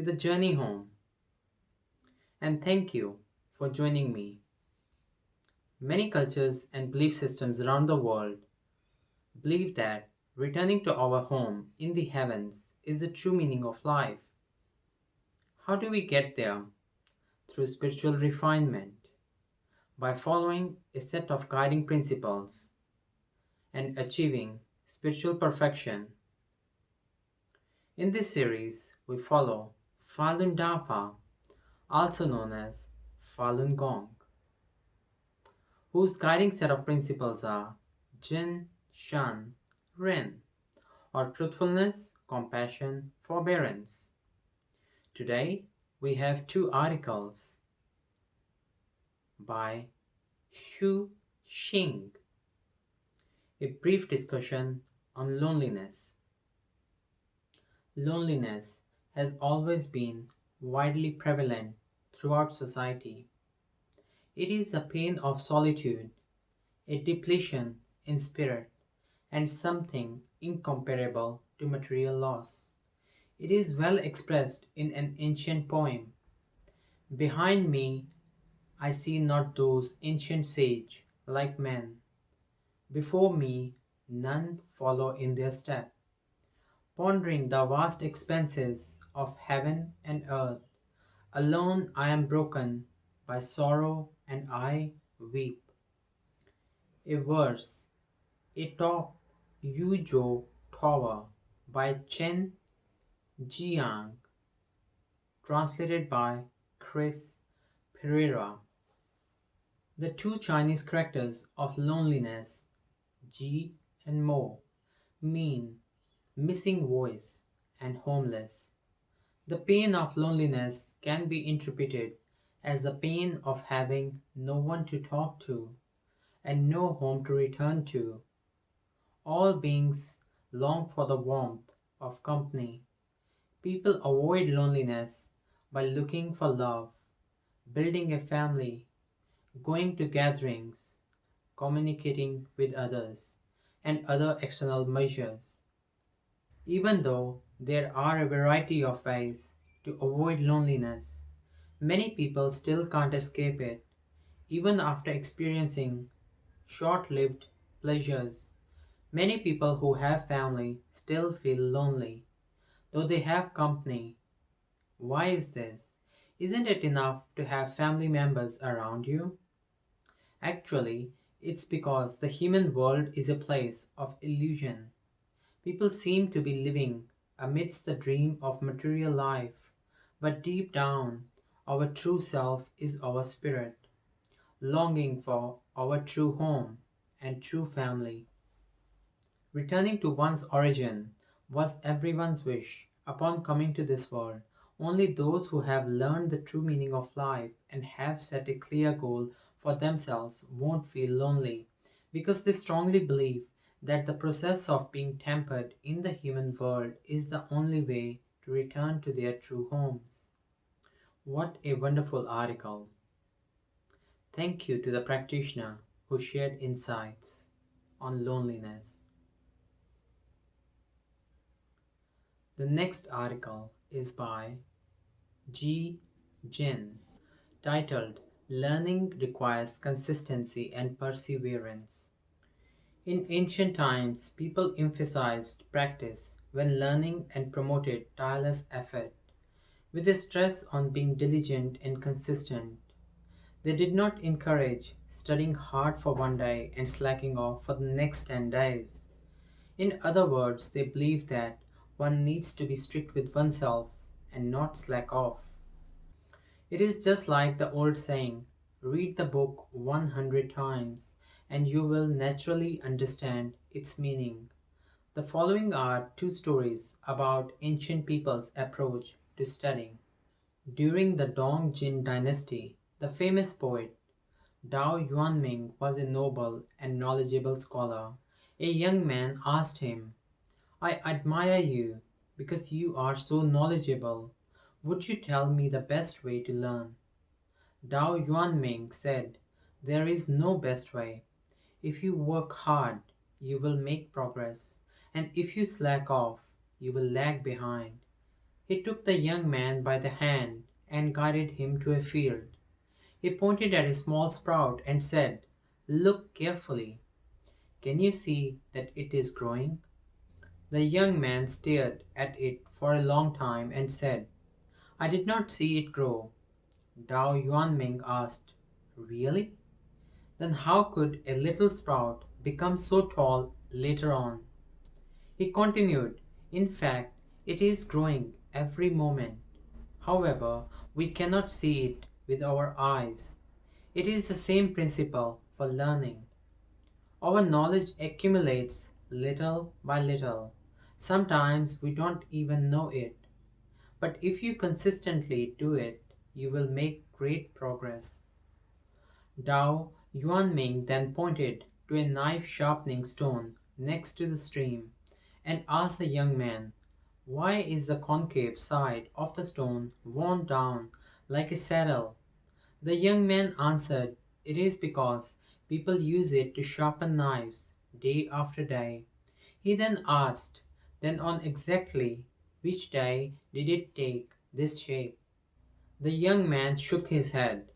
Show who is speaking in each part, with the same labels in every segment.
Speaker 1: the journey home, and thank you for joining me. Many cultures and belief systems around the world believe that returning to our home in the heavens is the true meaning of life. How do we get there? Through spiritual refinement, by following a set of guiding principles and achieving spiritual perfection. In this series, we follow Falun Dafa, also known as Falun Gong, whose guiding set of principles are Jin, Shan, Ren, or truthfulness, compassion, forbearance. Today, we have two articles by Xu Xing, a brief discussion on loneliness. Loneliness has always been widely prevalent throughout society. It is the pain of solitude, a depletion in spirit, and something incomparable to material loss. It is well expressed in an ancient poem. Behind me I see not those ancient sage like men. Before me none follow in their step. Pondering the vast expanses of heaven and earth, alone I am broken by sorrow and I weep. A verse, Atop Yujo Tower by Chen Jiang, translated by Chris Pereira. The two Chinese characters of loneliness, Ji and Mo, mean missing voice and homeless. The pain of loneliness can be interpreted as the pain of having no one to talk to and no home to return to. All beings long for the warmth of company. People avoid loneliness by looking for love, building a family, going to gatherings, communicating with others, and other external measures. Even though there are a variety of ways to avoid loneliness, many people still can't escape it, even after experiencing short lived pleasures. Many people who have family still feel lonely, though they have company. Why is this? Isn't it enough to have family members around you? Actually, it's because the human world is a place of illusion. People seem to be living amidst the dream of material life, but deep down, our true self is our spirit, longing for our true home and true family. Returning to one's origin was everyone's wish upon coming to this world. Only those who have learned the true meaning of life and have set a clear goal for themselves won't feel lonely because they strongly believe that the process of being tempered in the human world is the only way to return to their true homes. What a wonderful article! Thank you to the practitioner who shared insights on loneliness. The next article is by Ji Jin, titled Learning Requires Consistency and Perseverance. In ancient times, people emphasized practice when learning and promoted tireless effort, with a stress on being diligent and consistent. They did not encourage studying hard for one day and slacking off for the next 10 days. In other words, they believed that one needs to be strict with oneself and not slack off. It is just like the old saying, read the book 100 times and you will naturally understand its meaning. The following are two stories about ancient people's approach to studying. During the Dong Jin dynasty, the famous poet Dao Yuanming was a noble and knowledgeable scholar. A young man asked him, I admire you because you are so knowledgeable. Would you tell me the best way to learn? Dao Yuanming said, there is no best way. If you work hard, you will make progress, and if you slack off, you will lag behind. He took the young man by the hand and guided him to a field. He pointed at a small sprout and said, "Look carefully. Can you see that it is growing?" The young man stared at it for a long time and said, "I did not see it grow." Dao Yuanming asked, "Really? Then how could a little sprout become so tall later on?" He continued, "In fact, it is growing every moment. However, we cannot see it with our eyes. It is the same principle for learning. Our knowledge accumulates little by little. Sometimes we don't even know it. But if you consistently do it, you will make great progress." Dao Yuanming then pointed to a knife sharpening stone next to the stream and asked the young man, "Why is the concave side of the stone worn down like a saddle?" The young man answered, "It is because people use it to sharpen knives day after day." He then asked, "Then on exactly which day did it take this shape?" The young man shook his head.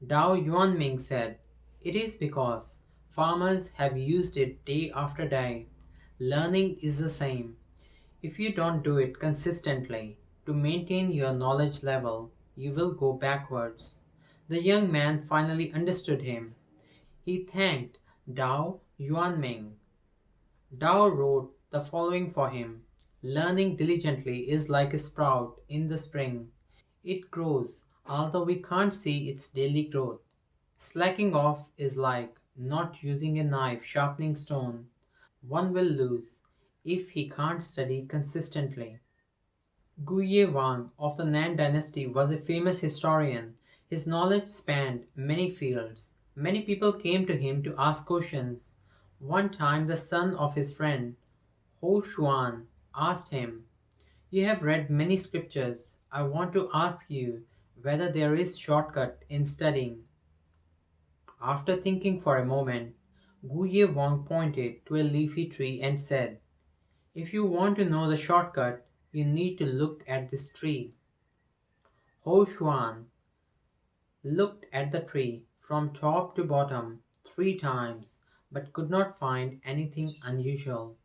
Speaker 1: Dao Yuanming said, "It is because farmers have used it day after day. Learning is the same. If you don't do it consistently to maintain your knowledge level, you will go backwards." The young man finally understood him. He thanked Dao Yuanming. Dao wrote the following for him: "Learning diligently is like a sprout in the spring. It grows, although we can't see its daily growth. Slacking off is like not using a knife sharpening stone. One will lose if he can't study consistently." Guye Wang of the Nan dynasty was a famous historian. His knowledge spanned many fields. Many people came to him to ask questions. One time the son of his friend, Ho Xuan, asked him, "You have read many scriptures. I want to ask you whether there is shortcut in studying." After thinking for a moment, Guye Wang pointed to a leafy tree and said, "If you want to know the shortcut, you need to look at this tree." Ho Xuan looked at the tree from top to bottom 3 times, but could not find anything unusual.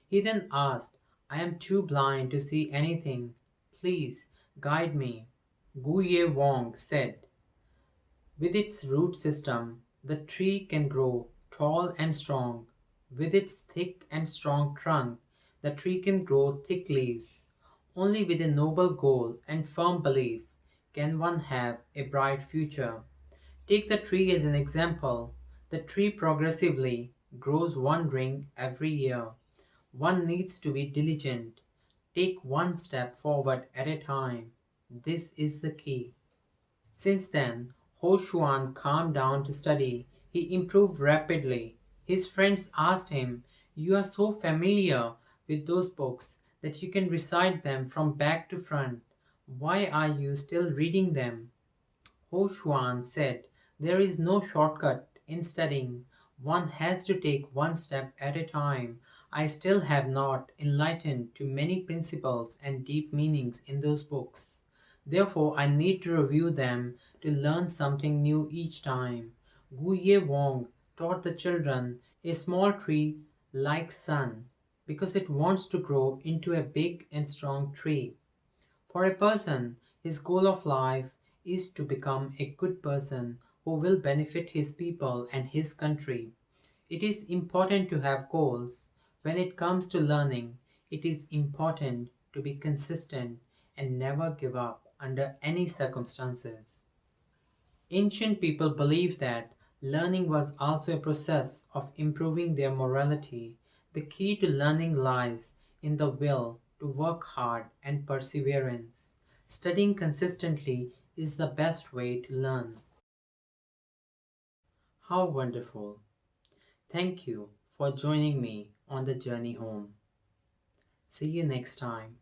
Speaker 1: He then asked, "I am too blind to see anything. Please guide me." Guye Wang said, "With its root system, the tree can grow tall and strong. With its thick and strong trunk, the tree can grow thick leaves. Only with a noble goal and firm belief can one have a bright future. Take the tree as an example. The tree progressively grows one ring every year. One needs to be diligent. Take one step forward at a time. This is the key." Since then, Ho Xuan calmed down to study. He improved rapidly. His friends asked him, "You are so familiar with those books that you can recite them from back to front. Why are you still reading them?" Ho Xuan said, "There is no shortcut in studying. One has to take one step at a time. I still have not enlightened to many principles and deep meanings in those books. Therefore, I need to review them to learn something new each time." Guye Wang taught the children a small tree like sun because it wants to grow into a big and strong tree. For a person, his goal of life is to become a good person who will benefit his people and his country. It is important to have goals. When it comes to learning, it is important to be consistent and never give up under any circumstances. Ancient people believed that learning was also a process of improving their morality. The key to learning lies in the will to work hard and perseverance. Studying consistently is the best way to learn. How wonderful! Thank you for joining me on the journey home. See you next time.